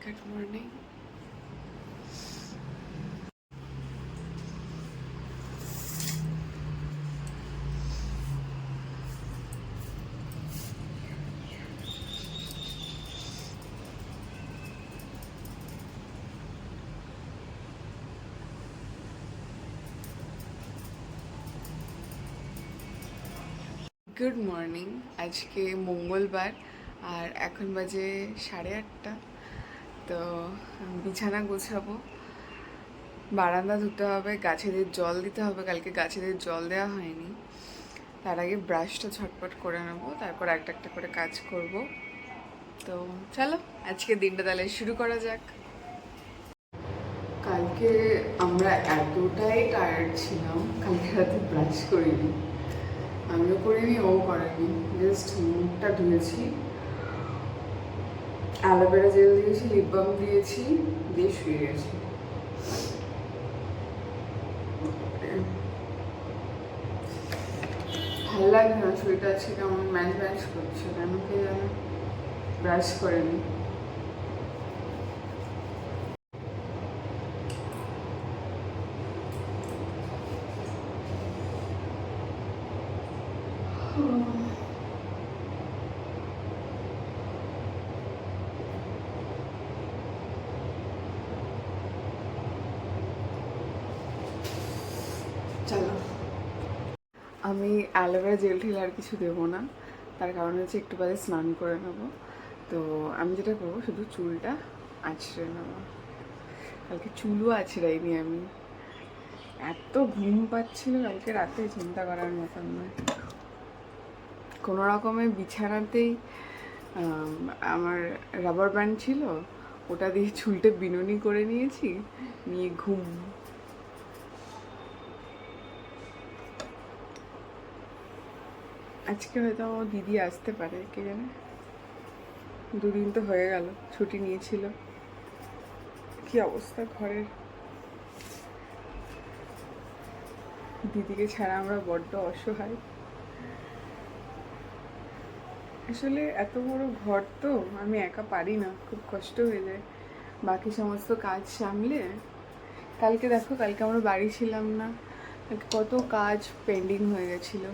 Good morning. Good morning. আজকে মঙ্গলবার আর এখন বাজে 8:30। তো বিছানা গোছাবো, বারান্দা ধুতে হবে, গাছেদের জল দিতে হবে, কালকে গাছেদের জল দেওয়া হয়নি। তার আগে ব্রাশটা ঝটপট করে নেবো, তারপর একটা একটা করে কাজ করব। তো চলো আজকে দিনটা তাহলে শুরু করা যাক। কালকে আমরা এতটাই টায়ার্ড ছিলাম, কালকে রাতে ব্রাশ করিনি, আমিও করিনি, ও করেনি। জাস্ট মুখটা ধুয়েছি, অ্যালোভেরা জেল দিয়েছি, লিপ বাম দিয়েছি, দিয়ে শুয়ে গেছি। ভালো লাগে না, শরীরটা আজকে কেমন ম্যাচ ম্যাচ করছে, কেন কে জানে। ব্রাশ করেনি। চলো, আমি অ্যালোভেরা জেল ঠেল আর কিছু দেবো না, তার কারণ হচ্ছে একটু বাদে স্নান করে নেবো। তো আমি যেটা করবো, শুধু চুলটা আঁচড়ে নেবো। কালকে চুলও আঁচড়াইনি আমি, এত ঘুম পাচ্ছিল কালকে রাতে, চিন্তা করার মতন নয়। কোনো রকমে বিছানাতেই আমার রাবার ব্যান্ড ছিল, ওটা দিয়ে চুলটা বিনুনি করে নিয়েছি, নিয়ে ঘুম। আজকে হয়তো আমার দিদি আসতে পারে, কে জানে। দুদিন তো হয়ে গেল ছুটি নিয়েছিল। কি অবস্থা ঘরের, দিদিকে ছাড়া আমরা বড্ড অসহায়। আসলে এত বড় ঘর তো, আমি একা পারি না, খুব কষ্ট হয়ে যায় বাকি সমস্ত কাজ সামলে। কালকে দেখো, কালকে আমরা বাড়ি ছিলাম না, কত কাজ পেন্ডিং হয়ে গেছিলো।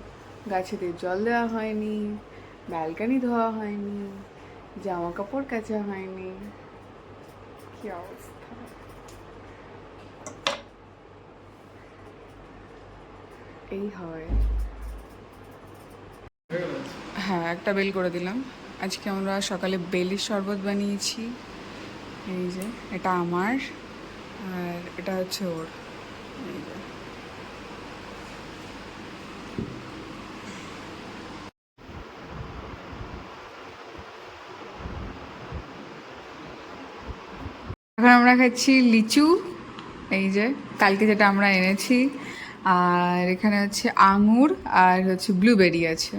গাছেদের জল দেওয়া হয়নি, ব্যালকানি ধোয়া হয়নি, জামা কাপড় কাচা হয়নি। কি অবস্থা। এই হয়। হ্যাঁ, একটা বেল করে দিলাম। আজকে আমরা সকালে বেলের শরবত বানিয়েছি। এই যে এটা আমার, আর এটা হচ্ছে ওর। এই যে এখন আমরা খাচ্ছি লিচু। এই যে কালকে যেটা আমরা এনেছি, আর এখানে হচ্ছে আঙুর আর হচ্ছে ব্লুবেরি আছে।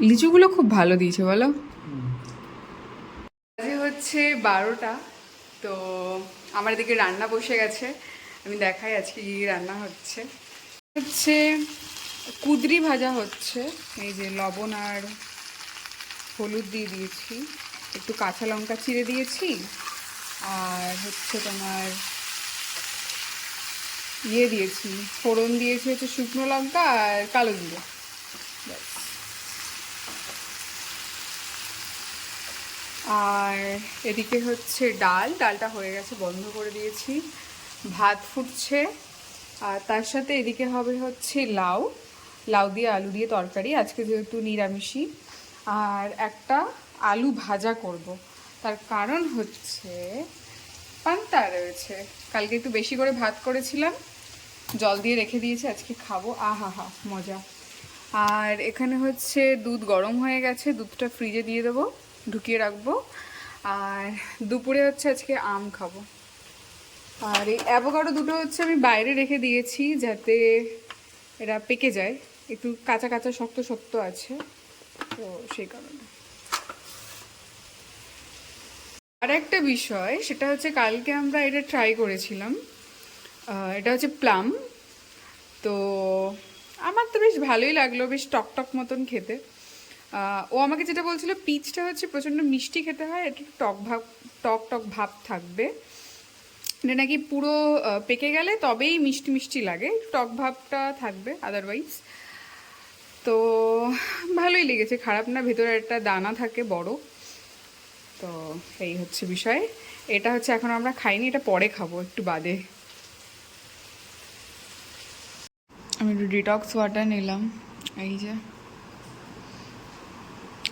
লিচুগুলো খুব ভালো দিয়েছে বলো। আজকে হচ্ছে 12টা। তো আমার এদিকে রান্না বসে গেছে, আমি দেখাই আজকে কি রান্না হচ্ছে। হচ্ছে কুদরি ভাজা হচ্ছে, এই যে লবণ আর হলুদ দিয়ে দিয়েছি, একটু কাঁচা লঙ্কা চিড়ে দিয়েছি, আর হচ্ছে তোমার দিয়েছি, ফোড়ন দিয়েছি হচ্ছে শুকনো লঙ্কা আর কালো জিরে। আর এদিকে হচ্ছে ডালটা হয়ে গেছে, বন্ধ করে দিয়েছি। ভাত ফুটছে, আর তার সাথে এদিকে হবে হচ্ছে লাউ দিয়ে আলু দিয়ে তরকারি, আজকে যেহেতু নিরামিষই। আর একটা আলু ভাজা করব, তার কারণ হচ্ছে পান্তা রয়েছে, কালকে একটু বেশি করে ভাত করেছিলাম, জল দিয়ে রেখে দিয়েছি, আজকে খাবো। আহা মজা। আর এখানে হচ্ছে দুধ গরম হয়ে গেছে, দুধটা ফ্রিজে দিয়ে দেবো, ঢুকিয়ে রাখবো। আর দুপুরে হচ্ছে আজকে আম খাবো। আর এই অ্যাভোকাডো দুটো হচ্ছে আমি বাইরে রেখে দিয়েছি, যাতে এরা পেকে যায়, একটু কাঁচা কাঁচা শক্ত শক্ত আছে, তো সেই কারণে। আর একটা বিষয়, সেটা হচ্ছে কালকে আমরা এটা ট্রাই করেছিলাম, এটা হচ্ছে প্লাম। তো আমার তো বেশ ভালোই লাগলো, বেশ টক টক মতন খেতে। ও আমাকে যেটা বলছিল পিচটা হচ্ছে প্রচণ্ড মিষ্টি খেতে হয়, একটু টক টক ভাব থাকবে, এটা নাকি পুরো পেকে গেলে তবেই মিষ্টি মিষ্টি লাগে, একটু টক ভাবটা থাকবে, আদারওয়াইজ তো ভালোই লেগেছে, খারাপ না। ভেতরে একটা দানা থাকে বড়, তো এই হচ্ছে বিষয়। এটা হচ্ছে এখন আমরা খাইনি, এটা পরে খাবো একটু বাদে। আমি একটু ডিটক্স ওয়াটার নিলাম, এই যে,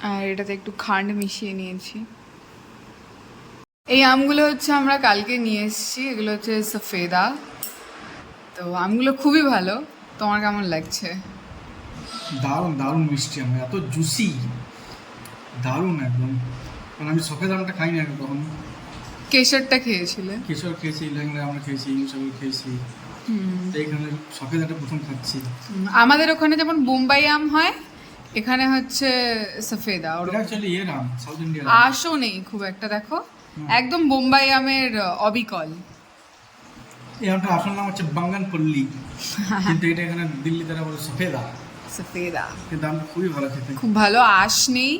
আর এটাতে একটু খান্ড মিশিয়ে নিয়েছি। এই আমগুলো হচ্ছে আমরা কালকে নিয়ে এসেছি, এগুলো হচ্ছে সফেদা। তো আমগুলো খুবই ভালো, তোমার কেমন লাগছে? দারুণ দারুণ মিষ্টি, আমার এত জুসি, দারুণ একদম। কারণ আমি সফেদ আমটা খাই না কখনো। কেশরটা খেয়েছিলে? কেশর খেয়েছি, ল্যাংড়া আমরা খেয়েছি, ইউসবল খেয়েছি, তো এইখানে সফেদ আমটা প্রথম খাচ্ছি। আমাদের ওখানে যেমন বোম্বাই আম হয়, এখানে হচ্ছে সফেদা। এটা অ্যাকচুয়ালি এর আম, সাউথ ইন্ডিয়ান। আশও নেই খুব একটা, দেখো একদম বোম্বাই আমের অবিকল। এই আমটা আসল নাম হচ্ছে বাঙ্গানপল্লী, কিন্তু এটা এখানে দিল্লি তারা বলে সফেদা। সফেদা কিন্তু আমটা খুবই ভালো খেতে, খুব ভালো, আঁশ নেই,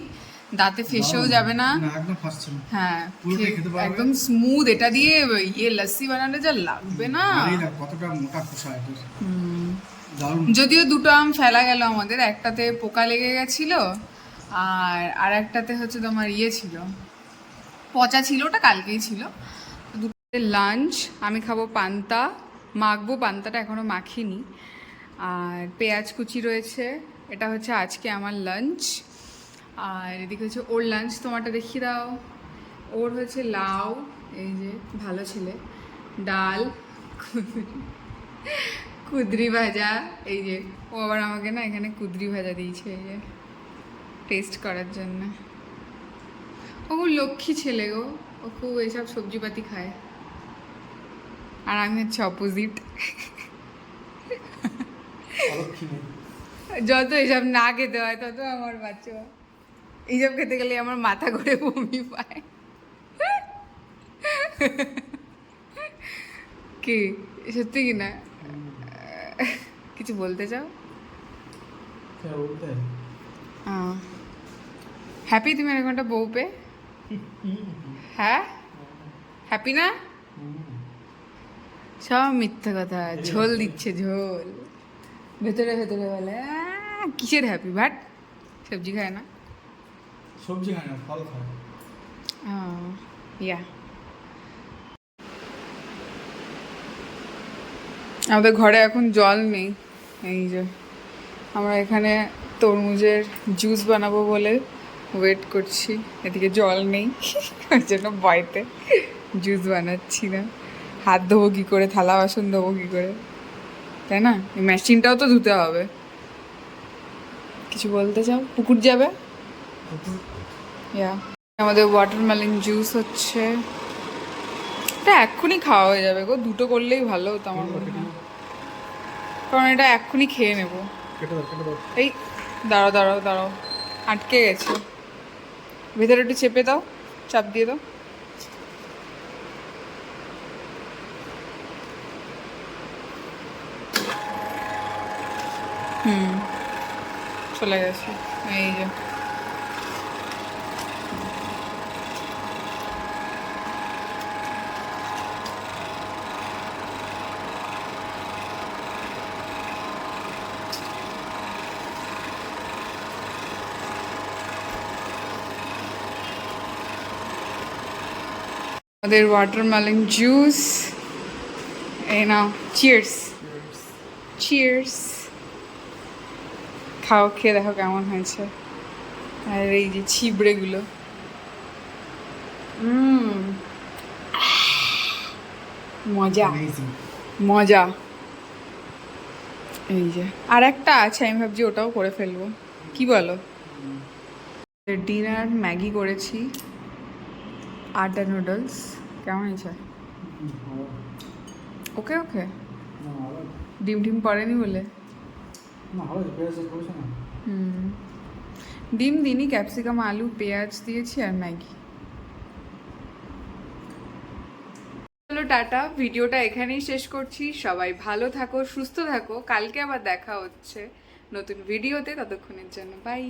দাঁতে ফেসেও যাবে না। না একদম ফার্স্ট। হ্যাঁ, পুরোটাই খেতে পারবে একদম স্মুথ। এটা দিয়ে ইয়ে লস্যি বানালে যা লাগবে না। এই দেখ কতটা মোটা খোসা এটা, দারুণ। যদিও দুটো আম ফেলা গেল আমাদের, একটাতে পোকা লেগে গেছিল আর একটাতে হচ্ছে তোমার ইয়ে ছিল, পচা ছিল, ওটা কালকেই ছিল। দুটো লাঞ্চ, আমি খাবো পান্তা, মাখবো, পান্তাটা এখনো মাখিনি। আর পেঁয়াজ কুচি রয়েছে, এটা হচ্ছে আজকে আমার লাঞ্চ। আর এদিকে হচ্ছে ওর লাঞ্চ, তোমারটা দেখিয়ে দাও। ওর হচ্ছে লাউ, এই যে ভালো ছেলে, ডাল, কুদরি ভাজা, এই যে ও আবার আমাকে না এখানে কুদরি ভাজা দিয়েছে, এই যে টেস্ট করার জন্য। ও খুব লক্ষ্মী ছেলে গো, ও খুব এইসব সবজিপাতি খায়, আর আমি হচ্ছে অপোজিট। যত এসব না খেতে হয় তত আমার বাচ্চা, এইসব খেতে গেলে আমার মাথা ঘুরে বমি পায়। কি সত্যি কি না? কিছু বলতে চাও? হ্যাপি তুমি এরকম একটা বউ পে? হ্যাঁ, হ্যাপি না? সব মিথ্যে কথা, ঝোল দিচ্ছে ঝোল, ভেতরে ভেতরে বলে কিসের হ্যাপি, বাট সবজি খায় না, সবজি খায় না, ফল খায়। ইয়া আমাদের ঘরে এখন জল নেই, এই যে আমরা এখানে তরমুজের জুস বানাবো বলে ওয়েট করছি, এদিকে জল নেই, ওই জন্য ভয়তে জুস বানাচ্ছি না। হাত ধোবো কী করে, থালা বাসন ধোবো কী করে, তাই না? এই মেশিনটাও তো ধুতে হবে। কিছু বলতে চাও? পুকুর যাবে? ইয়া আমাদের ওয়াটারমেলন জুস হচ্ছে, এটা এক্ষুনি খাওয়া হয়ে যাবে গো, দুটো করলেই ভালো হতো আমার মনে হয়, কারণ এটা এক্ষুনি খেয়ে নেবো। এই দাঁড়াও দাঁড়াও দাঁড়াও, আটকে গেছে, ভেতরে একটু চেপে দাও, চাপ দিয়ে দাও। চলে গেছে, এই যে আমাদের ওয়াটারমেলন জুস, এই নাও, চিয়ার্স চিয়ার্স। খাও, খেয়ে দেখো কেমন হয়েছে। আর এই যে ছিবড়েগুলো, মজা মজা। এই যে আর একটা আছে, আমি ভাবছি ওটাও করে ফেলবো, কি বলো? ডিনার ম্যাগি করেছি, আটা নুডলস, কেমন হয়েছে? ওকে ওকে, ডিম টিম পড়েনি বলে? ডিম দিনই, ক্যাপসিকাম, আলু, পেঁয়াজ দিয়েছি আর ম্যাগি। চলো টাটা, ভিডিওটা এখানেই শেষ করছি। সবাই ভালো থাকো, সুস্থ থাকো, কালকে আবার দেখা হচ্ছে নতুন ভিডিওতে, ততক্ষণের জন্য বাই।